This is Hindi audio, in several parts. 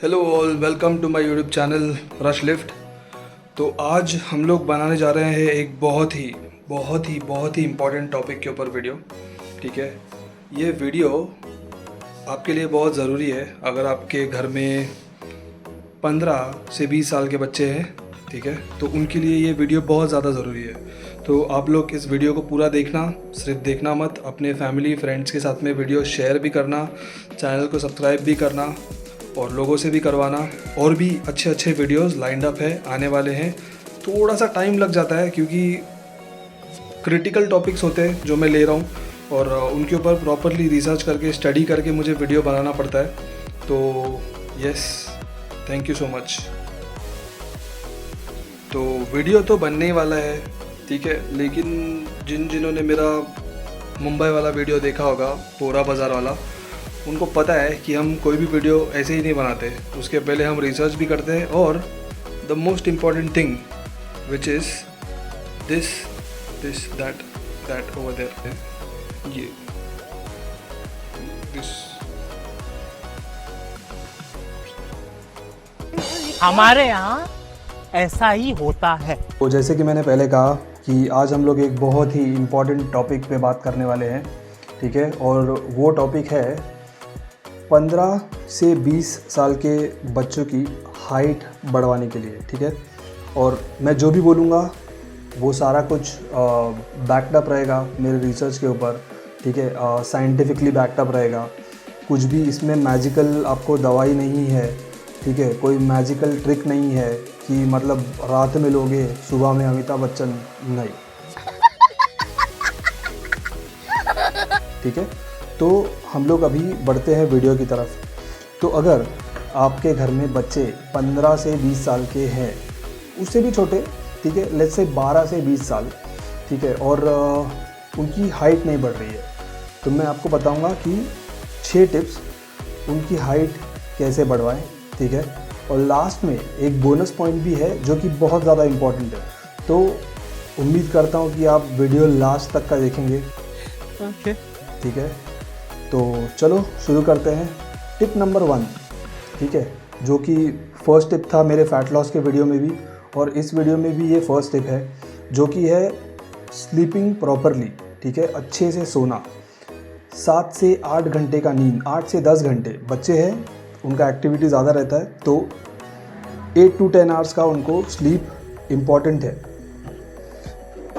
Hello all, welcome to my YouTube channel rush lift. तो आज हम लोग बनाने जा रहे हैं एक बहुत ही इम्पॉर्टेंट टॉपिक के ऊपर वीडियो। ठीक है, ये वीडियो आपके लिए बहुत ज़रूरी है अगर आपके घर में 15 से 20 साल के बच्चे हैं। ठीक है, तो उनके लिए ये वीडियो बहुत ज़्यादा ज़रूरी है। तो आप लोग इस वीडियो को पूरा देखना, सिर्फ देखना मत, अपने फैमिली फ्रेंड्स के साथ में वीडियो शेयर भी करना, चैनल को सब्सक्राइब भी करना और लोगों से भी करवाना। और भी अच्छे अच्छे वीडियोस लाइंड अप है, आने वाले हैं। थोड़ा सा टाइम लग जाता है क्योंकि क्रिटिकल टॉपिक्स होते हैं जो मैं ले रहा हूँ और उनके ऊपर प्रॉपरली रिसर्च करके स्टडी करके मुझे वीडियो बनाना पड़ता है। तो yes, thank you so much. तो वीडियो तो बनने ही वाला है, ठीक है, लेकिन जिन्होंने मेरा मुंबई वाला वीडियो देखा होगा, पोरा बाज़ार वाला, उनको पता है कि हम कोई भी वीडियो ऐसे ही नहीं बनाते। उसके पहले हम रिसर्च भी करते हैं और the most important thing which is this that over there, ये दिस। हमारे यहाँ ऐसा ही होता है। तो जैसे कि मैंने पहले कहा कि आज हम लोग एक बहुत ही इम्पॉर्टेंट टॉपिक पे बात करने वाले हैं। ठीक है, और वो टॉपिक है 15 से 20 साल के बच्चों की हाइट बढ़वाने के लिए। ठीक है, और मैं जो भी बोलूँगा वो सारा कुछ बैक्ड अप रहेगा मेरे रिसर्च के ऊपर। ठीक है, साइंटिफिकली बैक्ड अप रहेगा। कुछ भी इसमें मैजिकल आपको दवाई नहीं है। ठीक है, कोई मैजिकल ट्रिक नहीं है कि मतलब रात में लोगे सुबह में अमिताभ बच्चन, नहीं। ठीक है, तो हम लोग अभी बढ़ते हैं वीडियो की तरफ। तो अगर आपके घर में बच्चे 15 से 20 साल के हैं, उससे भी छोटे, ठीक है, लेट्स से 12 से 20 साल, ठीक है, और उनकी हाइट नहीं बढ़ रही है, तो मैं आपको बताऊंगा कि 6 टिप्स उनकी हाइट कैसे बढ़वाएं। ठीक है, और लास्ट में एक बोनस पॉइंट भी है जो कि बहुत ज़्यादा इम्पॉर्टेंट है। तो उम्मीद करता हूँ कि आप वीडियो लास्ट तक का देखेंगे। ओके, ठीक है, तो चलो शुरू करते हैं। टिप नंबर 1, ठीक है, जो कि फर्स्ट टिप था मेरे फैट लॉस के वीडियो में भी, और इस वीडियो में भी ये फर्स्ट टिप है, जो कि है स्लीपिंग प्रॉपरली। ठीक है, अच्छे से सोना, 7 से 8 घंटे का नींद, 8 से 10 घंटे। बच्चे हैं, उनका एक्टिविटी ज़्यादा रहता है, तो 8 to 10 आवर्स का उनको स्लीप इम्पॉर्टेंट है।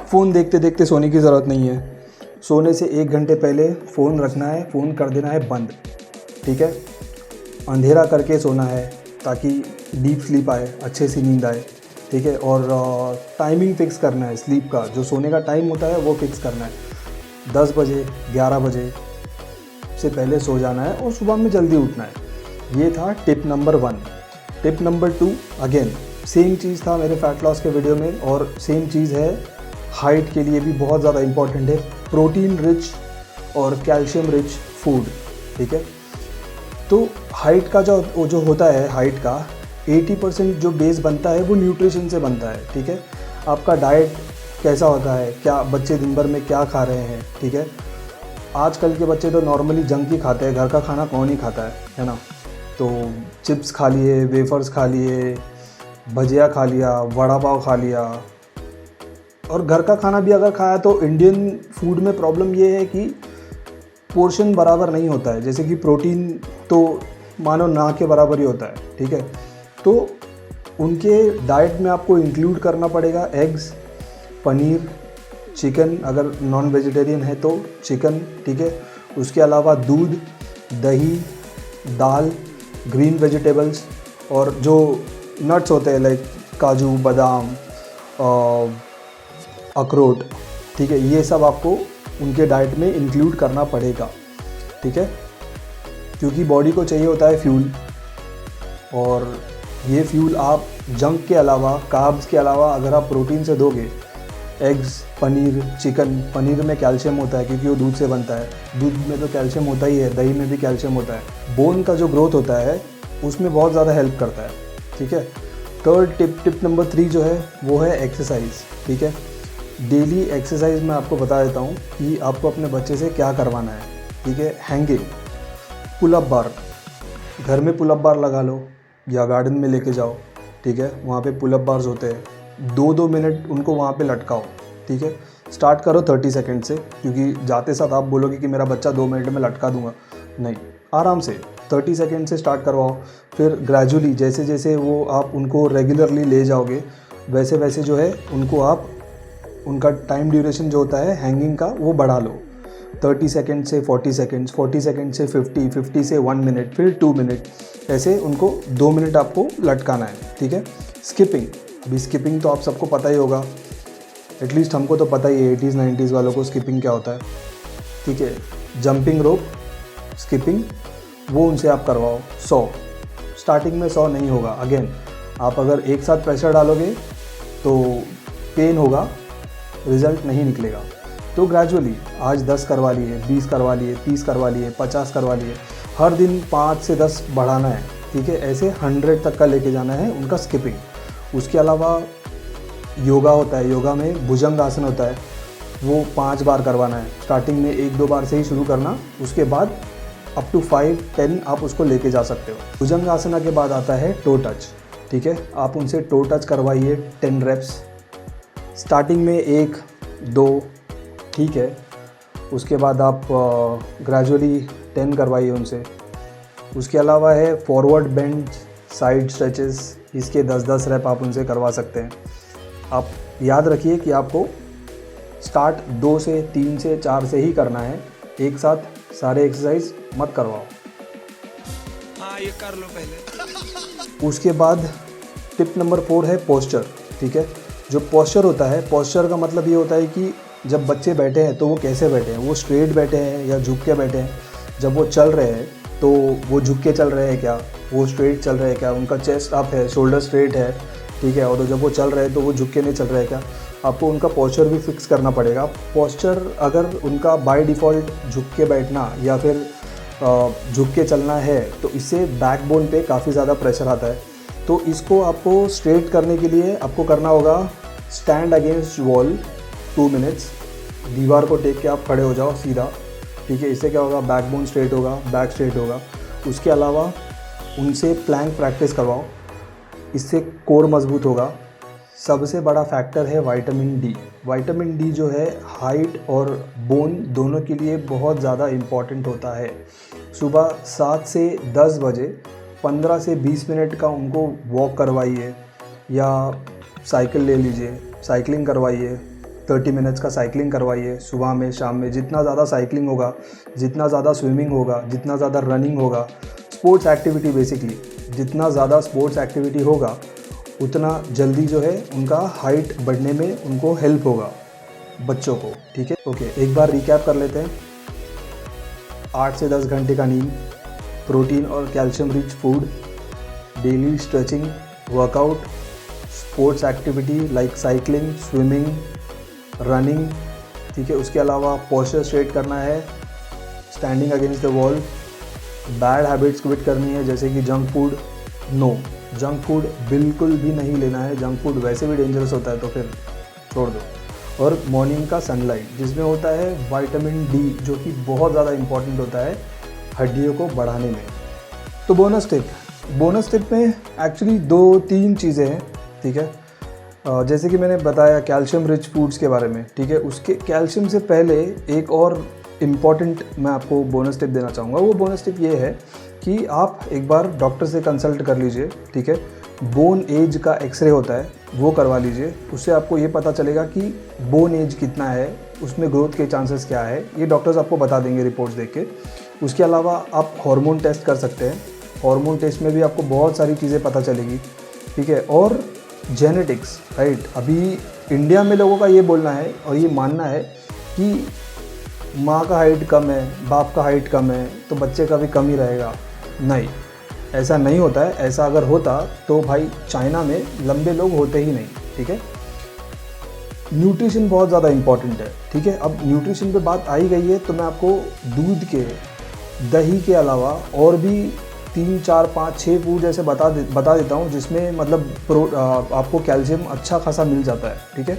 फ़ोन देखते देखते सोने की ज़रूरत नहीं है। सोने से 1 घंटे पहले फ़ोन रखना है, फ़ोन कर देना है बंद। ठीक है, अंधेरा करके सोना है ताकि डीप स्लीप आए, अच्छे से नींद आए। ठीक है, और टाइमिंग फ़िक्स करना है स्लीप का, जो सोने का टाइम होता है वो फिक्स करना है। 10 बजे 11 बजे से पहले सो जाना है और सुबह में जल्दी उठना है। ये था tip number 1। Tip number 2, again same चीज़ था मेरे फैट लॉस के वीडियो में, और सेम चीज़ है हाइट के लिए भी बहुत ज़्यादा इम्पॉर्टेंट है, प्रोटीन रिच और कैल्शियम रिच फूड। ठीक है, तो हाइट का जो होता है, हाइट का 80% जो बेस बनता है वो न्यूट्रिशन से बनता है। ठीक है, आपका डाइट कैसा होता है, क्या बच्चे दिन भर में क्या खा रहे हैं। ठीक है, आजकल के बच्चे तो नॉर्मली जंक ही खाते हैं, घर का खाना कौन ही खाता है ना। तो चिप्स खा लिए, वेफर्स खा लिए, भजिया खा लिया, वड़ा पाव खा लिया, और घर का खाना भी अगर खाया तो इंडियन फूड में प्रॉब्लम ये है कि पोर्शन बराबर नहीं होता है। जैसे कि प्रोटीन तो मानो ना के बराबर ही होता है। ठीक है, तो उनके डाइट में आपको इंक्लूड करना पड़ेगा एग्स, पनीर, चिकन, अगर नॉन वेजिटेरियन है तो चिकन। ठीक है, उसके अलावा दूध, दही, दाल, ग्रीन वेजिटेबल्स, और जो नट्स होते हैं लाइक काजू, बादाम, अखरोट। ठीक है, ये सब आपको उनके डाइट में इंक्लूड करना पड़ेगा। ठीक है, क्योंकि बॉडी को चाहिए होता है फ्यूल, और ये फ्यूल आप जंक के अलावा, कार्ब्स के अलावा अगर आप प्रोटीन से दोगे, एग्स, पनीर, चिकन, पनीर में कैल्शियम होता है क्योंकि वो दूध से बनता है, दूध में तो कैल्शियम होता ही है, दही में भी कैल्शियम होता है, बोन का जो ग्रोथ होता है उसमें बहुत ज़्यादा हेल्प करता है। ठीक है, थर्ड टिप नंबर 3 जो है वो है एक्सरसाइज। ठीक है, डेली एक्सरसाइज मैं आपको बता देता हूँ कि आपको अपने बच्चे से क्या करवाना है। ठीक है, हैंगिंग, पुल अप बार, घर में पुल अप बार लगा लो, या गार्डन में लेके जाओ, ठीक है, वहाँ पे पुलअप बार्स होते हैं, 2-2 मिनट उनको वहाँ पे लटकाओ, ठीक है। स्टार्ट करो 30 सेकंड से, क्योंकि जाते साथ आप बोलोगे कि मेरा बच्चा 2 मिनट में लटका दूंगा, नहीं, आराम से 30 सेकंड से स्टार्ट करवाओ। फिर ग्रेजुअली जैसे जैसे वो आप उनको रेगुलरली ले जाओगे वैसे वैसे जो है उनको आप उनका टाइम ड्यूरेशन जो होता है हैंगिंग का वो बढ़ा लो, 30 सेकंड से 40 सेकंड्स, 40 सेकंड से 50, 50 से 1 मिनट, फिर 2 मिनट, ऐसे उनको 2 मिनट आपको लटकाना है, ठीक है। स्किपिंग, अभी स्किपिंग तो आप सबको पता ही होगा, एटलीस्ट हमको तो पता ही है 80s 90s वालों को स्किपिंग क्या होता है, ठीक है। जंपिंग रोप, स्किपिंग, वो उनसे आप करवाओ 100। स्टार्टिंग में 100 नहीं होगा, अगेन आप अगर एक साथ प्रेशर डालोगे तो पेन होगा, रिज़ल्ट नहीं निकलेगा। तो ग्रेजुअली आज 10 करवा लिए, 20 करवा लिए, 30 करवा लिए, 50 करवा लिए, हर दिन 5 से 10 बढ़ाना है, ठीक है। ऐसे 100 तक का लेके जाना है उनका स्किपिंग। उसके अलावा योगा होता है, योगा में भुजंग आसन होता है, वो 5 बार करवाना है। स्टार्टिंग में 1-2 बार से ही शुरू करना, उसके बाद अप टू 5-10 आप उसको लेके जा सकते हो। भुजंग आसना के बाद आता है टो टच, ठीक है। आप उनसे टो टच करवाइए 10 रेप्स, स्टार्टिंग में 1-2, ठीक है। उसके बाद आप ग्रेजुअली 10 करवाइए उनसे। उसके अलावा है फॉरवर्ड बेंड, साइड स्ट्रेचेस, इसके 10-10 रेप आप उनसे करवा सकते हैं। आप याद रखिए कि आपको स्टार्ट 2 से 3 से 4 से ही करना है, एक साथ सारे एक्सरसाइज मत करवाओ। हाँ, ये कर लो पहले। उसके बाद टिप नंबर 4 है पोस्चर, ठीक है। जो पोस्चर होता है, पोस्चर का मतलब ये होता है कि जब बच्चे बैठे हैं तो वो कैसे बैठे हैं, वो स्ट्रेट बैठे हैं या झुक के बैठे हैं। जब वो चल रहे हैं तो वो झुक के चल रहे हैं क्या, वो स्ट्रेट चल रहे हैं क्या, उनका चेस्ट अप है, शोल्डर स्ट्रेट है, ठीक है। और जब वो चल रहे हैं तो वो झुक के नहीं चल रहे हैं क्या, आपको उनका पोस्चर भी फिक्स करना पड़ेगा। पोस्चर अगर उनका बाय डिफ़ॉल्ट झुक के बैठना या फिर झुक के चलना है तो इससे बैकबोन पे काफ़ी ज़्यादा प्रेशर आता है। तो इसको आपको स्ट्रेट करने के लिए आपको करना होगा स्टैंड अगेंस्ट वॉल 2 मिनट्स, दीवार को टेक के आप खड़े हो जाओ सीधा, ठीक है। इससे क्या होगा, बैकबोन स्ट्रेट होगा, बैक स्ट्रेट होगा। उसके अलावा उनसे प्लैंक प्रैक्टिस करवाओ, इससे कोर मजबूत होगा। सबसे बड़ा फैक्टर है विटामिन डी। विटामिन डी जो है हाइट और बोन दोनों के लिए बहुत ज़्यादा इम्पॉर्टेंट होता है। सुबह 7 से 10 बजे 15 से 20 मिनट का उनको वॉक करवाइए या साइकिल ले लीजिए, साइकिलिंग करवाइए, 30 मिनट्स का साइकिलिंग करवाइए सुबह में, शाम में। जितना ज़्यादा साइकिलिंग होगा, जितना ज़्यादा स्विमिंग होगा, जितना ज़्यादा रनिंग होगा, स्पोर्ट्स एक्टिविटी बेसिकली, जितना ज़्यादा स्पोर्ट्स एक्टिविटी होगा उतना जल्दी जो है उनका हाइट बढ़ने में उनको हेल्प होगा बच्चों को, ठीक है। ओके, एक बार रिकैप कर लेते हैं। 8 से 10 घंटे का नींद, प्रोटीन और calcium rich food, daily stretching, workout, sports activity like cycling, swimming, running, ठीक है। उसके अलावा पोस्चर स्ट्रेट करना है, standing against the wall, bad habits quit करनी है जैसे कि junk food, no, junk food बिल्कुल भी नहीं लेना है। जंक फूड वैसे भी डेंजरस होता है तो फिर छोड़ दो। और मॉर्निंग का सनलाइट जिसमें होता है विटामिन डी जो कि बहुत ज़्यादा इम्पॉर्टेंट होता है हड्डियों को बढ़ाने में। तो बोनस टिप में एक्चुअली 2-3 चीज़ें हैं, ठीक है। जैसे कि मैंने बताया कैल्शियम रिच फूड्स के बारे में, ठीक है। उसके कैल्शियम से पहले एक और इम्पॉर्टेंट मैं आपको बोनस टिप देना चाहूँगा। वो बोनस टिप ये है कि आप एक बार डॉक्टर से कंसल्ट कर लीजिए, ठीक है। बोन एज का एक्सरे होता है वो करवा लीजिए, उससे आपको ये पता चलेगा कि बोन एज कितना है, उसमें ग्रोथ के चांसेस क्या है, ये डॉक्टर्स आपको बता देंगे रिपोर्ट्स देख के। उसके अलावा आप हार्मोन टेस्ट कर सकते हैं, हार्मोन टेस्ट में भी आपको बहुत सारी चीज़ें पता चलेगी, ठीक है। और जेनेटिक्स, राइट, अभी इंडिया में लोगों का ये बोलना है और ये मानना है कि माँ का हाइट कम है, बाप का हाइट कम है तो बच्चे का भी कम ही रहेगा। नहीं, ऐसा नहीं होता है। ऐसा अगर होता तो भाई चाइना में लंबे लोग होते ही नहीं, ठीक है। न्यूट्रिशन बहुत ज़्यादा इम्पॉर्टेंट है, ठीक है। अब न्यूट्रिशन पे बात आई गई है तो मैं आपको दूध के, दही के अलावा और भी 3, 4, 5, 6 फूड जैसे बता देता हूँ जिसमें मतलब आपको कैल्शियम अच्छा खासा मिल जाता है, ठीक है।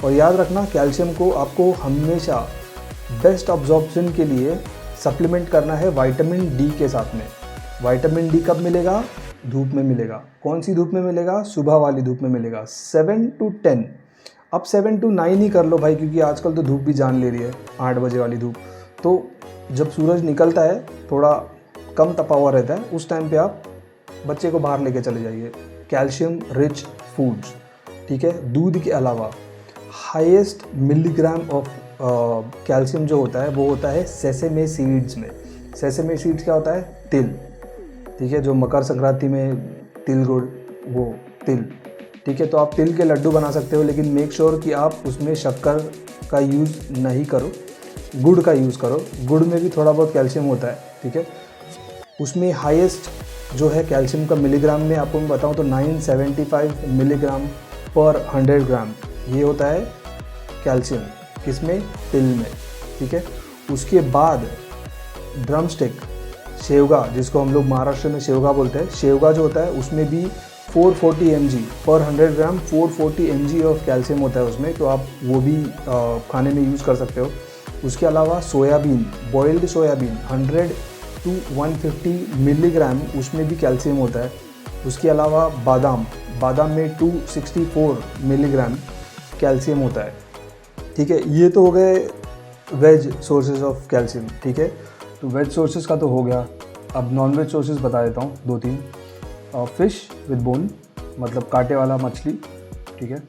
और याद रखना कैल्शियम को आपको हमेशा बेस्ट अब्जॉर्प्शन के लिए सप्लीमेंट करना है विटामिन डी के साथ में। विटामिन डी कब मिलेगा, धूप में मिलेगा। कौन सी धूप में मिलेगा? सुबह वाली धूप में मिलेगा, 7 to 10। अब 7 to 9 ही कर लो भाई, क्योंकि आजकल तो धूप भी जान ले रही है, 8 बजे वाली धूप। तो जब सूरज निकलता है, थोड़ा कम तपा हुआ रहता है, उस टाइम पे आप बच्चे को बाहर लेके चले जाइए। कैल्शियम रिच फूड्स, ठीक है। दूध के अलावा हाईएस्ट मिलीग्राम ऑफ कैल्शियम जो होता है वो होता है सेसेमे सीड्स में। सेसेमे सीड्स क्या होता है? तिल, ठीक है, जो मकर संक्रांति में तिल गुड़, वो तिल, ठीक है। तो आप तिल के लड्डू बना सकते हो, लेकिन मेक श्योर कि आप उसमें शक्कर का यूज़ नहीं करो, गुड़ का यूज़ करो। गुड़ में भी थोड़ा बहुत कैल्शियम होता है, ठीक है। उसमें हाईएस्ट जो है कैल्शियम का मिलीग्राम में आपको मैं बताऊँ तो 975 मिलीग्राम पर 100 ग्राम ये होता है कैल्शियम। किसमें? तिल में, ठीक है। उसके बाद ड्रम स्टिक, शेवगा, जिसको हम लोग महाराष्ट्र में शेवगा बोलते हैं, शेवगा जो होता है उसमें भी 440 mg पर 100 ग्राम 440 mg ऑफ कैल्शियम होता है उसमें, तो आप वो भी खाने में यूज़ कर सकते हो। उसके अलावा soybean, boiled soybean 100 to 150 milligram, उसमें भी कैल्शियम होता है। उसके अलावा बादाम, बादाम में 264 मिलीग्राम कैल्शियम होता है, ठीक है। ये तो हो गए वेज सोर्सेज ऑफ कैल्शियम, ठीक है। तो वेज सोर्सेज का तो हो गया। अब नॉन वेज सोर्सेज बता देता हूँ 2-3। फ़िश विद बोन, मतलब कांटे वाला मछली, ठीक है,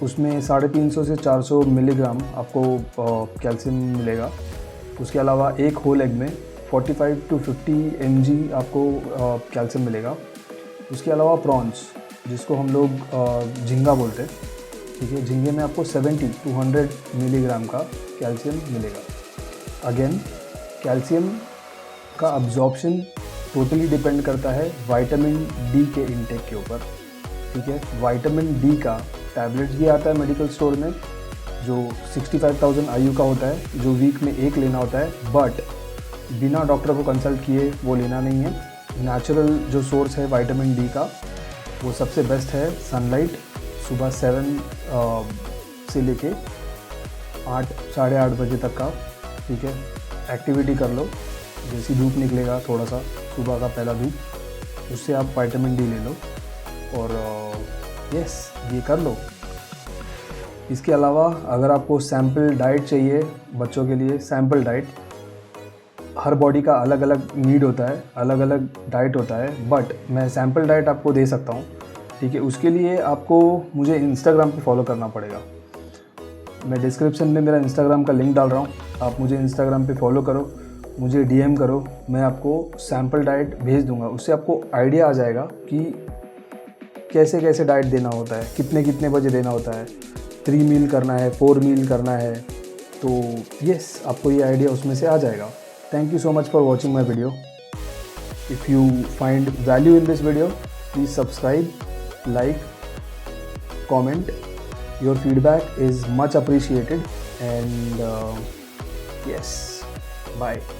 उसमें 350 से 400 मिलीग्राम आपको कैल्शियम मिलेगा। उसके अलावा एक होल एग में 45 to 50 mg आपको कैल्शियम मिलेगा। उसके अलावा प्रॉन्स, जिसको हम लोग झींगा बोलते हैं, ठीक है, झींगे में आपको 70 to 100 मिलीग्राम का कैल्शियम मिलेगा। अगेन कैल्शियम का अब्जॉर्प्शन टोटली डिपेंड करता है विटामिन डी के इनटेक के ऊपर, ठीक है। विटामिन डी का टैबलेट्स भी आता है मेडिकल स्टोर में, जो 65,000 IU का होता है, जो वीक में एक लेना होता है, बट बिना डॉक्टर को कंसल्ट किए वो लेना नहीं है। नेचुरल जो सोर्स है विटामिन डी का, वो सबसे बेस्ट है सनलाइट। सुबह 7 से लेके 8 साढ़े 8 बजे तक का, ठीक है, एक्टिविटी कर लो। जैसी धूप निकलेगा थोड़ा सा, सुबह का पहला धूप, उससे आप विटामिन डी ले लो और यस ये कर लो। इसके अलावा अगर आपको सैम्पल डाइट चाहिए बच्चों के लिए, सैम्पल डाइट, हर बॉडी का अलग अलग नीड होता है, अलग अलग डाइट होता है, बट मैं सैम्पल डाइट आपको दे सकता हूँ, ठीक है। उसके लिए आपको मुझे इंस्टाग्राम पे फॉलो करना पड़ेगा। मैं डिस्क्रिप्शन में मेरा इंस्टाग्राम का लिंक डाल रहा हूँ, आप मुझे इंस्टाग्राम पे फॉलो करो, मुझे DM करो, मैं आपको सैम्पल डाइट भेज दूँगा। उससे आपको आइडिया आ जाएगा कि कैसे कैसे डाइट देना होता है, कितने कितने बजे देना होता है, 3 मील करना है, 4 मील करना है, तो यस आपको ये आइडिया उसमें से आ जाएगा। Thank you so much for watching my video. If you find value in this video, please subscribe, like, comment. Your feedback is much appreciated, and yes, bye.